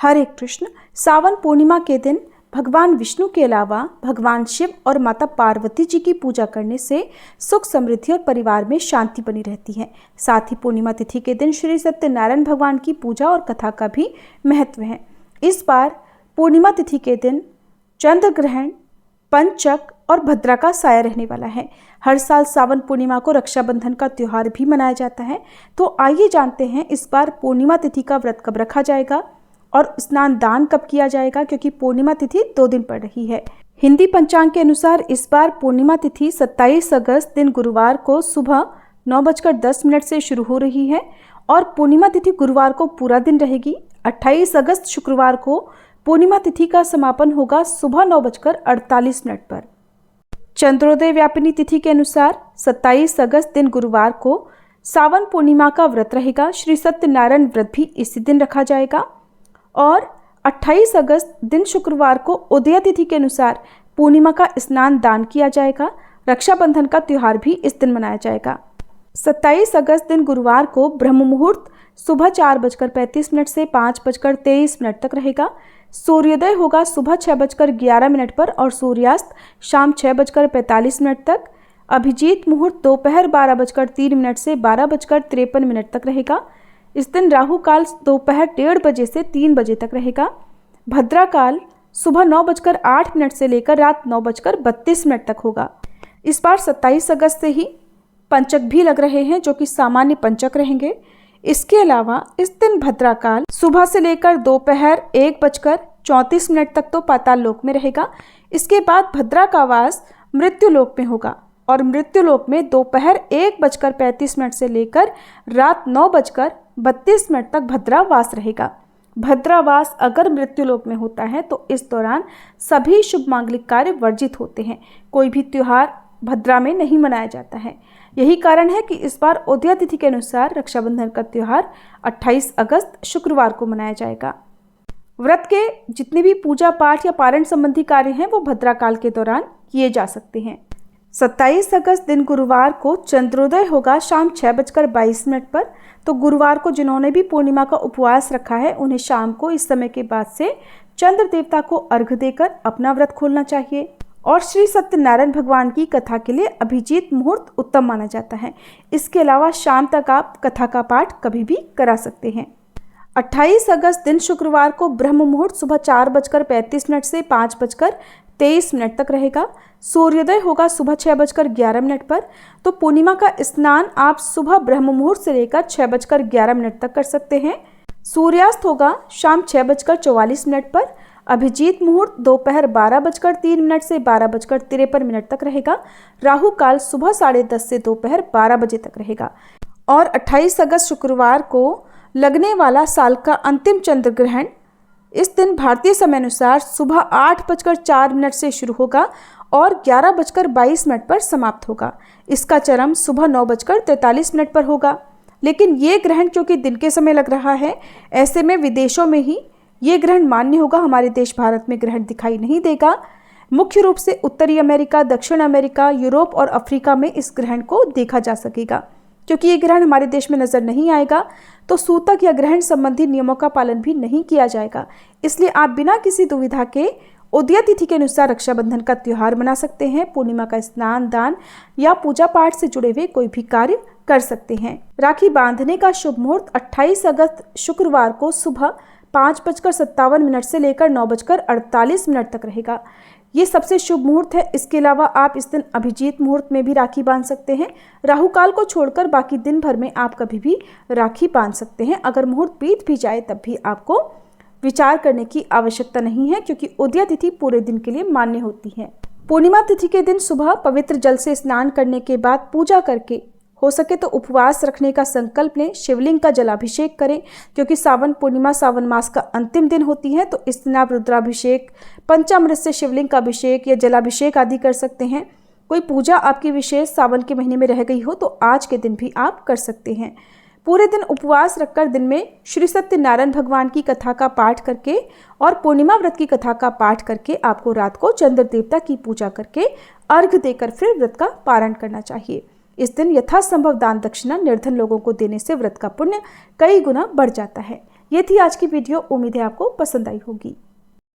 हरे कृष्ण। सावन पूर्णिमा के दिन भगवान विष्णु के अलावा भगवान शिव और माता पार्वती जी की पूजा करने से सुख समृद्धि और परिवार में शांति बनी रहती है। साथ ही पूर्णिमा तिथि के दिन श्री सत्यनारायण भगवान की पूजा और कथा का भी महत्व है। इस बार पूर्णिमा तिथि के दिन चंद्र ग्रहण, पंचक और भद्रा का साया रहने वाला है। हर साल सावन पूर्णिमा को रक्षाबंधन का त्यौहार भी मनाया जाता है। तो आइए जानते हैं इस बार पूर्णिमा तिथि का व्रत कब रखा जाएगा और स्नान दान कब किया जाएगा, क्योंकि पूर्णिमा तिथि 2 दिन पड़ रही है। हिंदी पंचांग के अनुसार इस बार पूर्णिमा तिथि 27 अगस्त दिन गुरुवार को सुबह 9:10 से शुरू हो रही है और पूर्णिमा तिथि गुरुवार को पूरा दिन रहेगी। 28 अगस्त शुक्रवार को पूर्णिमा तिथि का समापन होगा सुबह 9:48 पर। चंद्रोदय व्यापिनी तिथि के अनुसार 27 अगस्त दिन गुरुवार को सावन पूर्णिमा का व्रत रहेगा। श्री सत्यनारायण व्रत भी इसी दिन रखा जाएगा और 28 अगस्त दिन शुक्रवार को उदय तिथि के अनुसार पूर्णिमा का स्नान दान किया जाएगा। रक्षाबंधन का त्यौहार भी इस दिन मनाया जाएगा। 27 अगस्त दिन गुरुवार को ब्रह्म मुहूर्त सुबह 4:35 से 5:23 तक रहेगा। सूर्योदय होगा सुबह 6:11 पर और सूर्यास्त शाम 6:45 तक। अभिजीत मुहूर्त दोपहर 12:03 से 12:53 तक रहेगा। इस दिन राहु काल दोपहर 1:30 बजे से 3 बजे तक रहेगा। भद्रा काल सुबह 9:08 से लेकर रात 9:32 तक होगा। इस बार 27 अगस्त से ही पंचक भी लग रहे हैं, जो कि सामान्य पंचक रहेंगे। इसके अलावा इस दिन भद्रा काल सुबह से लेकर दोपहर 1:34 तक तो पाताल लोक में रहेगा। इसके बाद भद्रा का वास मृत्यु लोक में होगा और मृत्यु लोक में दोपहर 1:35 से लेकर रात 9:32 तक भद्रा वास रहेगा। भद्रा वास अगर मृत्यु लोक में होता है तो इस दौरान सभी शुभ मांगलिक कार्य वर्जित होते हैं। कोई भी त्योहार भद्रा में नहीं मनाया जाता है। यही कारण है कि इस बार उदय तिथि के अनुसार रक्षाबंधन का त्यौहार 28 अगस्त शुक्रवार को मनाया जाएगा। व्रत के जितने भी पूजा पाठ या पारण संबंधी कार्य हैं वो भद्रा काल के दौरान किए जा सकते हैं। 27 अगस्त दिन गुरुवार को चंद्रोदय होगा शाम 6:22 पर। तो गुरुवार को जिन्होंने भी पूर्णिमा का उपवास रखा है उन्हें शाम को इस समय के बाद से चंद्र देवता को अर्घ्य देकर अपना व्रत खोलना चाहिए। और श्री सत्यनारायण भगवान की कथा के लिए अभिजीत मुहूर्त उत्तम माना जाता है। इसके अलावा शाम तक आप कथा का पाठ कभी भी करा सकते हैं। 28 अगस्त दिन शुक्रवार को ब्रह्म मुहूर्त सुबह 4:35 से 5:23 तक रहेगा। सूर्योदय होगा सुबह 6:11 पर। तो पूर्णिमा का स्नान आप सुबह ब्रह्म मुहूर्त से लेकर 6:11 तक कर सकते हैं। सूर्यास्त होगा शाम 6:44 पर। अभिजीत मुहूर्त दोपहर 12:03 से 12:53 तक रहेगा। राहु काल सुबह 10:30 से दोपहर 12 बजे तक रहेगा। और 28 अगस्त शुक्रवार को लगने वाला साल का अंतिम चंद्र ग्रहण इस दिन भारतीय समय अनुसार सुबह 8:04 से शुरू होगा और 11:22 पर समाप्त होगा। इसका चरम सुबह 9:43 पर होगा। लेकिन ये ग्रहण क्योंकि दिन के समय लग रहा है, ऐसे में विदेशों में ही ये ग्रहण मान्य होगा। हमारे देश भारत में ग्रहण दिखाई नहीं देगा। मुख्य रूप से उत्तरी अमेरिका, दक्षिण अमेरिका, यूरोप और अफ्रीका में इस ग्रहण को देखा जा सकेगा। क्योंकि ये ग्रहण हमारे देश में नजर नहीं आएगा तो सूतक या ग्रहण संबंधी नियमों का पालन भी नहीं किया जाएगा। इसलिए आप बिना किसी दुविधा के उदय तिथि के अनुसार रक्षाबंधन का त्यौहार मना सकते हैं। पूर्णिमा का स्नान दान या पूजा पाठ से जुड़े हुए कोई भी कार्य कर सकते हैं। राखी बांधने का शुभ मुहूर्त 28 अगस्त शुक्रवार को सुबह 5:57 से लेकर 9:48 तक रहेगा। ये सबसे शुभ मुहूर्त है। इसके अलावा आप इस दिन अभिजीत मुहूर्त में भी राखी बांध सकते हैं। राहु काल को छोड़कर बाकी दिन भर में आप कभी भी राखी बांध सकते हैं। अगर मुहूर्त बीत भी जाए तब भी आपको विचार करने की आवश्यकता नहीं है, क्योंकि उदय तिथि पूरे दिन के लिए मान्य होती है। पूर्णिमा तिथि के दिन सुबह पवित्र जल से स्नान करने के बाद पूजा करके हो सके तो उपवास रखने का संकल्प लें। शिवलिंग का जलाभिषेक करें, क्योंकि सावन पूर्णिमा सावन मास का अंतिम दिन होती है। तो इस दिन आप रुद्राभिषेक, पंचामृत से शिवलिंग का अभिषेक या जलाभिषेक आदि कर सकते हैं। कोई पूजा आपकी विशेष सावन के महीने में रह गई हो तो आज के दिन भी आप कर सकते हैं। पूरे दिन उपवास रखकर दिन में श्री सत्यनारायण भगवान की कथा का पाठ करके और पूर्णिमा व्रत की कथा का पाठ करके आपको रात को चंद्र देवता की पूजा करके अर्घ्य देकर फिर व्रत का पारण करना चाहिए। इस दिन यथासंभव दान दक्षिणा निर्धन लोगों को देने से व्रत का पुण्य कई गुना बढ़ जाता है। ये थी आज की वीडियो। उम्मीद है आपको पसंद आई होगी।